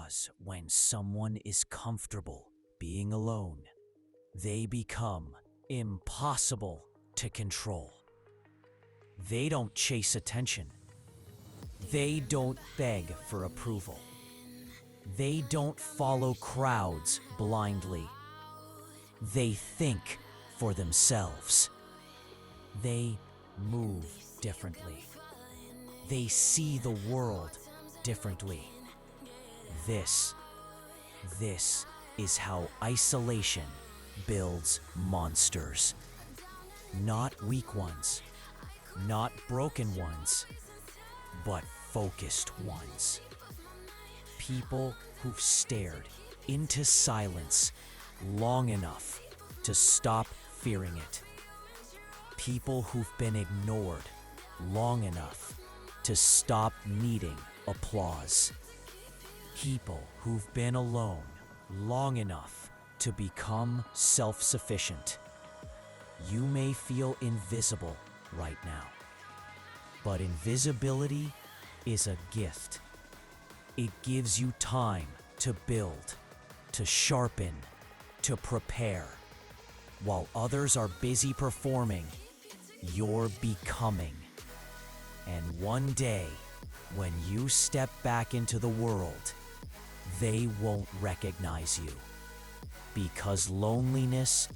Because when someone is comfortable being alone, they become impossible to control. They don't chase attention. They don't beg for approval. They don't follow crowds blindly. They think for themselves. They move differently. They see the world differently. This is how isolation builds monsters. Not weak ones, not broken ones, but focused ones. People who've stared into silence long enough to stop fearing it. People who've been ignored long enough to stop needing applause. People who've been alone long enough to become self-sufficient. You may feel invisible right now, but invisibility is a gift. It gives you time to build, to sharpen, to prepare. While others are busy performing, you're becoming. And one day, when you step back into the world, they won't recognize you. Because loneliness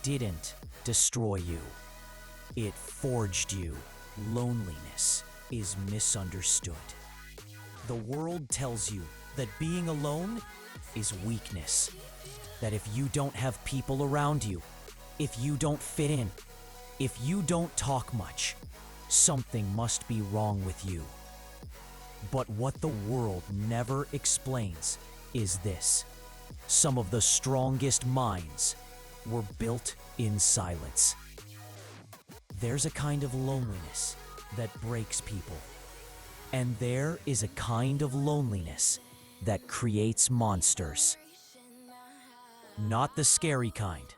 didn't destroy you. It forged you. Loneliness is misunderstood. The world tells you that being alone is weakness. That if you don't have people around you, if you don't fit in, if you don't talk much, something must be wrong with you. But what the world never explains is this. Some of the strongest minds were built in silence. There's a kind of loneliness that breaks people. And there is a kind of loneliness that creates monsters. Not the scary kind,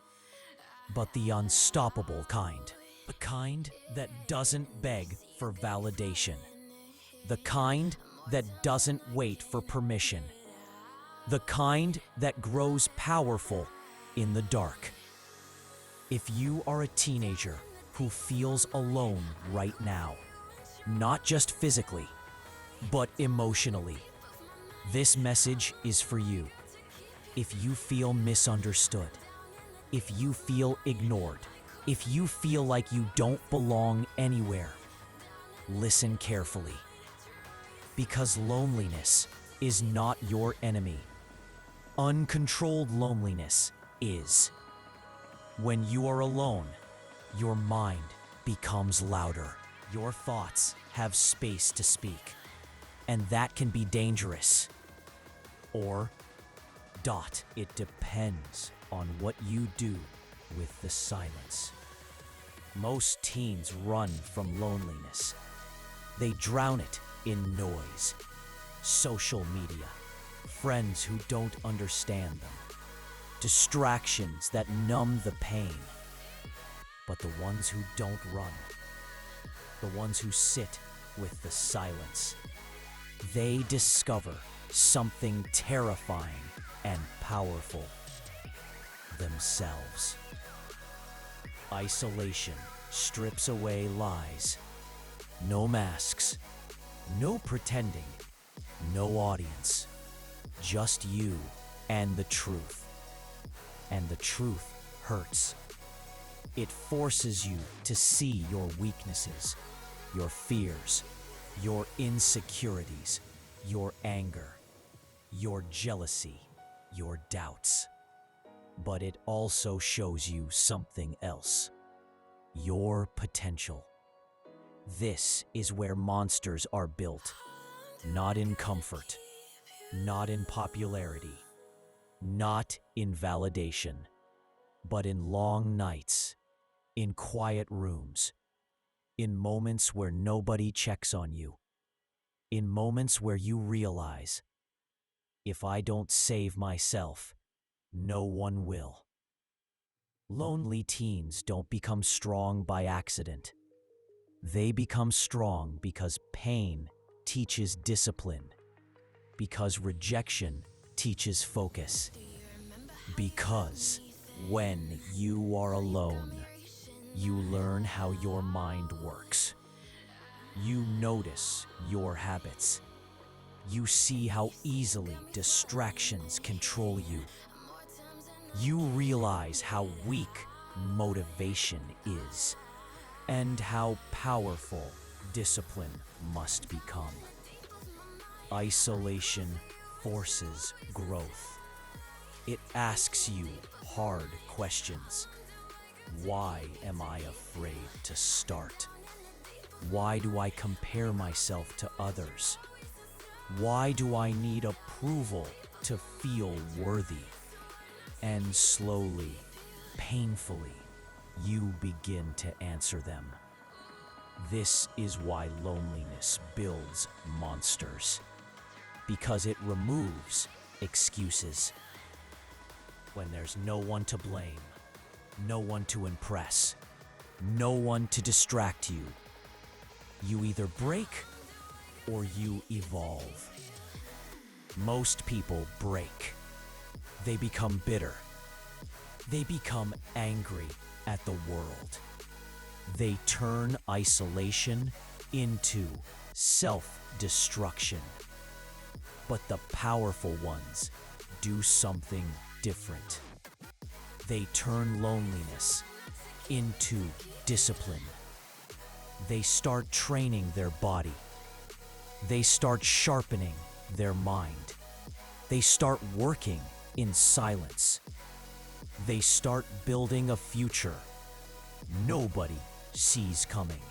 but the unstoppable kind. The kind that doesn't beg for validation. The kind that doesn't wait for permission. The kind that grows powerful in the dark. If you are a teenager who feels alone right now, not just physically, but emotionally, this message is for you. If you feel misunderstood, if you feel ignored, if you feel like you don't belong anywhere, listen carefully. Because loneliness is not your enemy. Uncontrolled loneliness is. When you are alone, your mind becomes louder. Your thoughts have space to speak. And that can be dangerous. Or, it depends on what you do with the silence. Most teens run from loneliness. They drown it in noise, social media, friends who don't understand them, distractions that numb the pain. But the ones who don't run, the ones who sit with the silence, they discover something terrifying and powerful: themselves. Isolation strips away lies. No masks, no pretending, no audience. Just you and the truth. And the truth hurts. It forces you to see your weaknesses, your fears, your insecurities, your anger, your jealousy, your doubts. But it also shows you something else: your potential. This is where monsters are built. Not in comfort, not in popularity, not in validation, but in long nights, in quiet rooms, in moments where nobody checks on you, in moments where you realize, if I don't save myself, no one will. Lonely teens don't become strong by accident. They become strong because pain teaches discipline, because rejection teaches focus. Because when you are alone, you learn how your mind works. You notice your habits. You see how easily distractions control you. You realize how weak motivation is and how powerful discipline must become. Isolation forces growth. It asks you hard questions. Why am I afraid to start? Why do I compare myself to others? Why do I need approval to feel worthy? And slowly, painfully, you begin to answer them. This is why loneliness builds monsters. Because it removes excuses. When there's no one to blame, no one to impress, no one to distract you, you either break or you evolve. Most people break. They become bitter. They become angry at the world. They turn isolation into self-destruction. But the powerful ones do something different. They turn loneliness into discipline. They start training their body. They start sharpening their mind. They start working in silence. They start building a future nobody sees coming.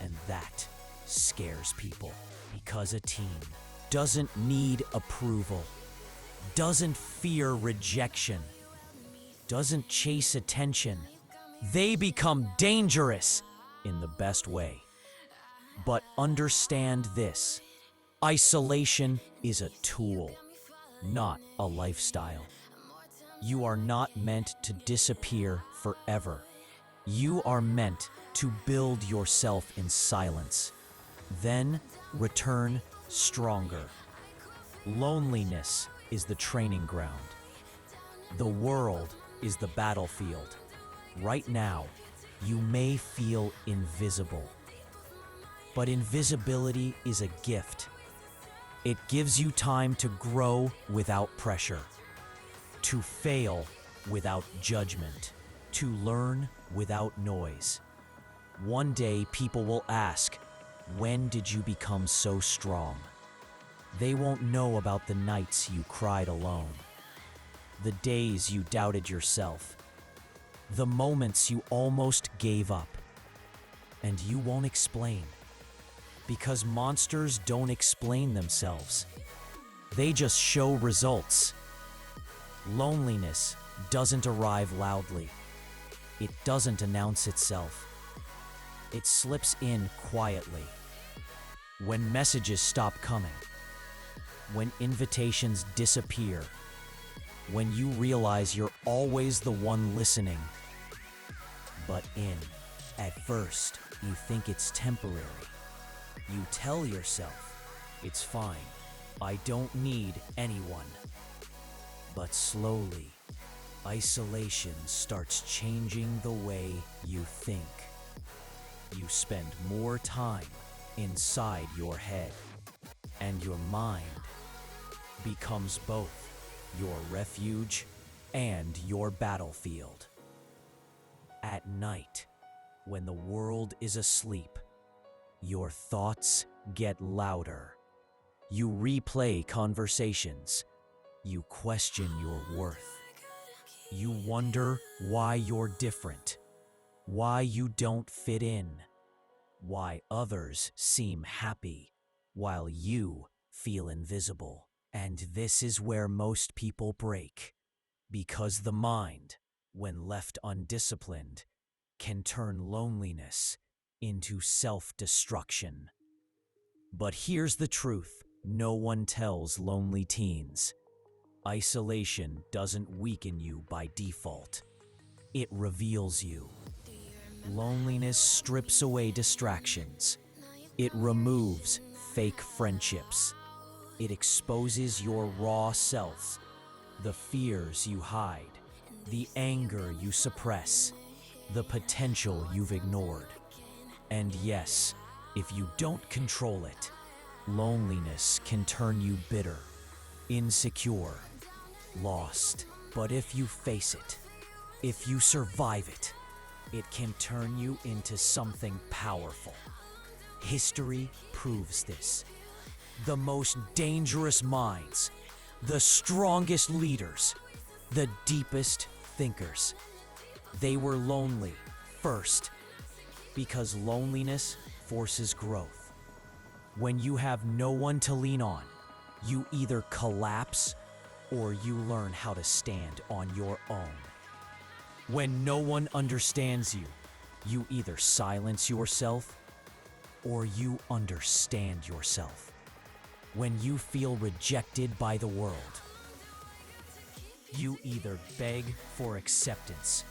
And that scares people because a teen doesn't need approval, doesn't fear rejection, doesn't chase attention. They become dangerous in the best way. But understand this: isolation is a tool, not a lifestyle. You are not meant to disappear forever. You are meant to build yourself in silence, then return stronger. Loneliness is the training ground. The world is the battlefield. Right now, you may feel invisible. But invisibility is a gift. It gives you time to grow without pressure, to fail without judgment, to learn without noise. One day, people will ask, "When did you become so strong?" They won't know about the nights you cried alone, the days you doubted yourself, the moments you almost gave up. And you won't explain, because monsters don't explain themselves. They just show results. Loneliness doesn't arrive loudly. It doesn't announce itself. It slips in quietly. When messages stop coming, when invitations disappear, when you realize you're always the one listening. But at first, you think it's temporary. You tell yourself, "It's fine, I don't need anyone." But slowly, isolation starts changing the way you think. You spend more time inside your head, and your mind becomes both your refuge and your battlefield. At night, when the world is asleep, your thoughts get louder. You replay conversations. You question your worth. You wonder why you're different, why you don't fit in, why others seem happy while you feel invisible. And this is where most people break, because the mind, when left undisciplined, can turn loneliness into self-destruction. But here's the truth no one tells lonely teens. Isolation doesn't weaken you by default. It reveals you. Loneliness strips away distractions. It removes fake friendships. It exposes your raw self, the fears you hide, the anger you suppress, the potential you've ignored. And yes, if you don't control it, loneliness can turn you bitter, insecure, lost. But if you face it, if you survive it, it can turn you into something powerful. History proves this. The most dangerous minds, the strongest leaders, the deepest thinkers, they were lonely first, because loneliness forces growth. When you have no one to lean on, you either collapse or you learn how to stand on your own. When no one understands you, you either silence yourself or you understand yourself. When you feel rejected by the world, you either beg for acceptance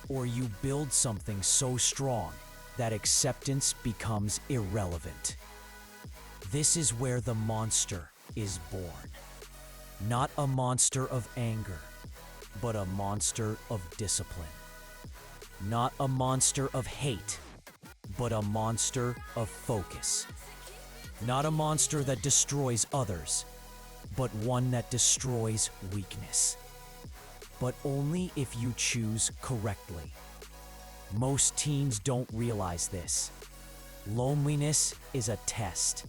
or you build something so strong that acceptance becomes irrelevant. This is where the monster is born. Not a monster of anger, but a monster of discipline. Not a monster of hate, but a monster of focus. Not a monster that destroys others, but one that destroys weakness. But only if you choose correctly. Most teens don't realize this. Loneliness is a test.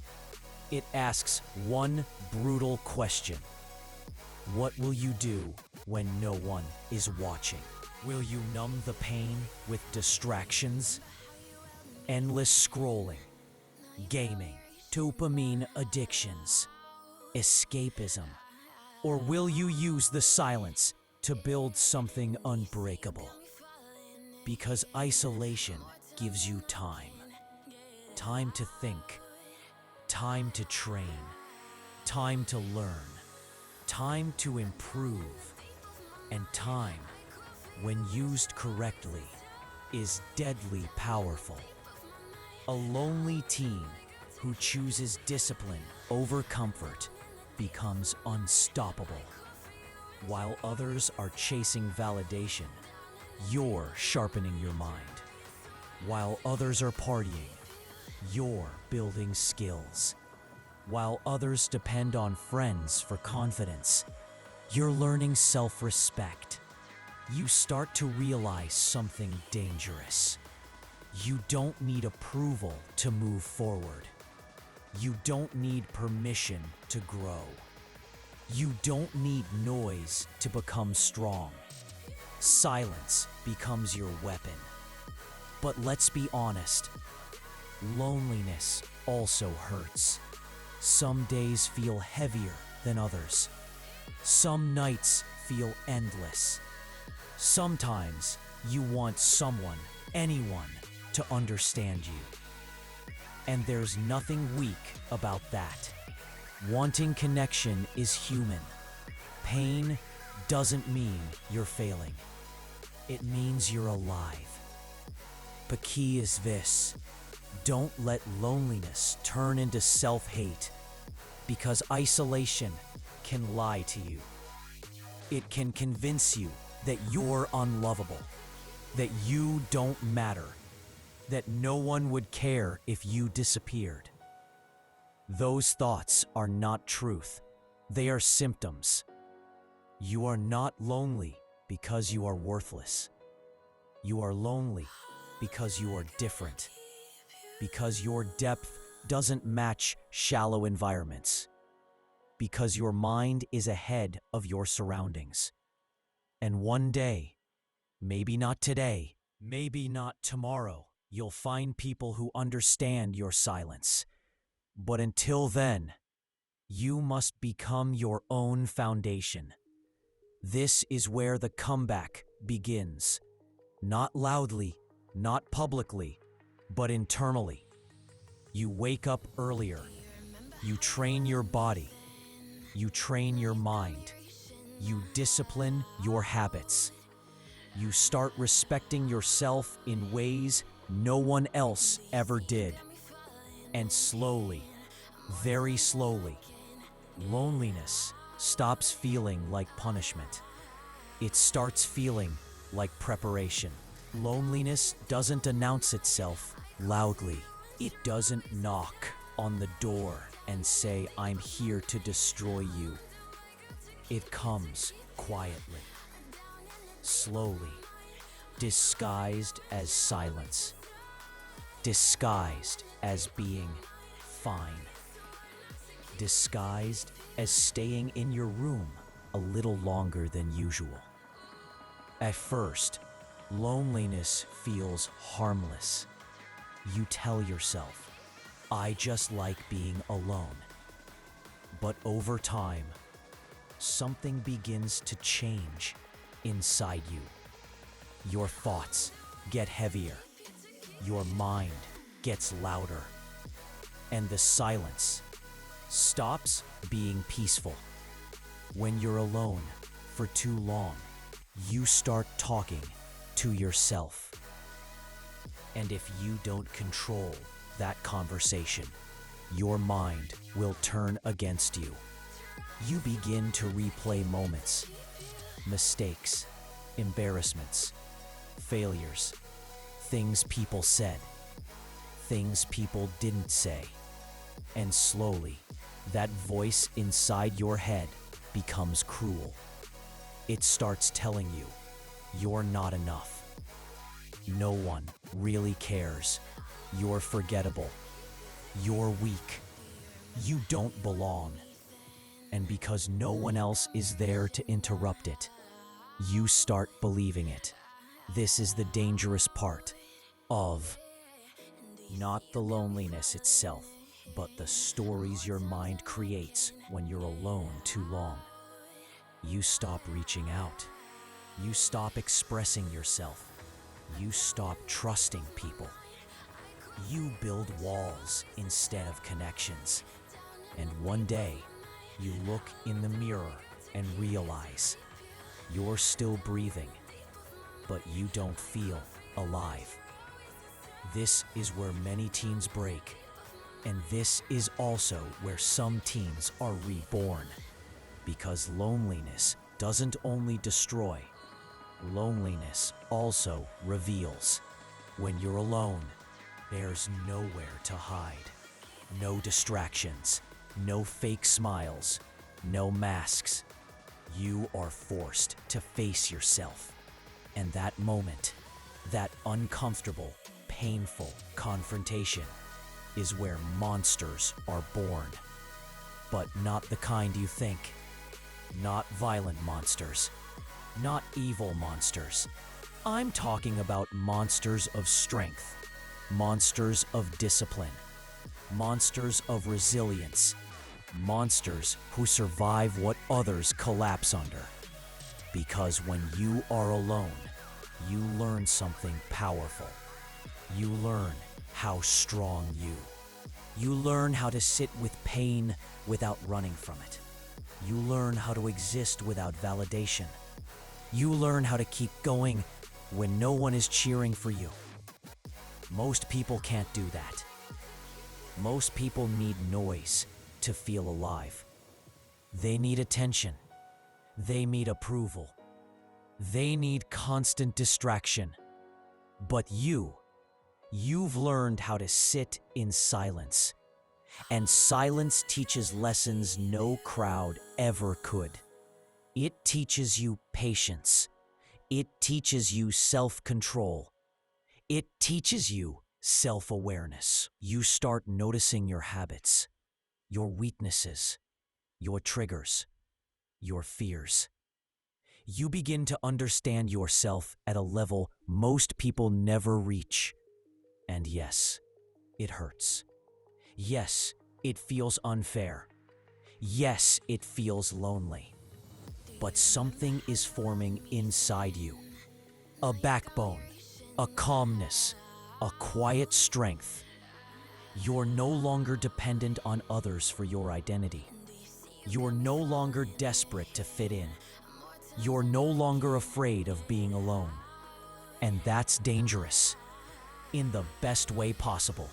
It asks one brutal question. What will you do when no one is watching? Will you numb the pain with distractions? Endless scrolling, gaming, dopamine addictions, escapism? Or will you use the silence to build something unbreakable? Because isolation gives you time. Time to think, time to train, time to learn, time to improve, and time, when used correctly, is deadly powerful. A lonely teen who chooses discipline over comfort becomes unstoppable. While others are chasing validation, you're sharpening your mind. While others are partying, you're building skills. While others depend on friends for confidence, you're learning self-respect. You start to realize something dangerous. You don't need approval to move forward. You don't need permission to grow. You don't need noise to become strong. Silence becomes your weapon. But let's be honest, loneliness also hurts. Some days feel heavier than others. Some nights feel endless. Sometimes you want someone, anyone, to understand you. And there's nothing weak about that. Wanting connection is human. Pain doesn't mean you're failing. It means you're alive. The key is this: don't let loneliness turn into self-hate, because isolation can lie to you. It can convince you that you're unlovable, that you don't matter, that no one would care if you disappeared. Those thoughts are not truth. They are symptoms. You are not lonely because you are worthless. You are lonely because you are different. Because your depth doesn't match shallow environments. Because your mind is ahead of your surroundings. And one day, maybe not today, maybe not tomorrow, you'll find people who understand your silence. But until then, you must become your own foundation. This is where the comeback begins. Not loudly, not publicly, but internally. You wake up earlier. You train your body. You train your mind. You discipline your habits. You start respecting yourself in ways no one else ever did. And slowly, very slowly, Loneliness stops feeling like punishment. It starts feeling like preparation. Loneliness doesn't announce itself loudly. It doesn't knock on the door and say, "I'm here to destroy you." It comes quietly, slowly, disguised as silence, disguised as being fine, disguised as staying in your room a little longer than usual. At first, loneliness feels harmless. You tell yourself, "I just like being alone." But over time, something begins to change inside you. Your thoughts get heavier. Your mind gets louder. And the silence stops being peaceful. When you're alone for too long, you start talking to yourself. And if you don't control that conversation, your mind will turn against you. You begin to replay moments, mistakes, embarrassments, failures, things people said, things people didn't say. And slowly, that voice inside your head becomes cruel. It starts telling you, you're not enough. No one really cares. You're forgettable. You're weak. You don't belong. And because no one else is there to interrupt it, you start believing it. This is the dangerous part of not the loneliness itself, but the stories your mind creates when you're alone too long. You stop reaching out. You stop expressing yourself. You stop trusting people. You build walls instead of connections. And one day, you look in the mirror and realize you're still breathing, but you don't feel alive. This is where many teens break, and this is also where some teens are reborn. Because loneliness doesn't only destroy, loneliness also reveals. When you're alone, there's nowhere to hide. No distractions, no fake smiles, no masks. You are forced to face yourself. And that moment, that uncomfortable, painful confrontation is where monsters are born. But not the kind you think. Not violent monsters. Not evil monsters. I'm talking about monsters of strength. Monsters of discipline. Monsters of resilience. Monsters who survive what others collapse under. Because when you are alone, you learn something powerful. You learn how strong you learn how to sit with pain without running from it. You learn how to exist without validation. You learn how to keep going when no one is cheering for you. Most people can't do that. Most people need noise to feel alive. They need attention. They need approval. They need constant distraction. But you've learned how to sit in silence. And silence teaches lessons no crowd ever could. It teaches you patience. It teaches you self-control. It teaches you self-awareness. You start noticing your habits, your weaknesses, your triggers, your fears. You begin to understand yourself at a level most people never reach. And yes, it hurts. Yes, it feels unfair. Yes, it feels lonely. But something is forming inside you. A backbone, a calmness, a quiet strength. You're no longer dependent on others for your identity. You're no longer desperate to fit in. You're no longer afraid of being alone. And that's dangerous, in the best way possible.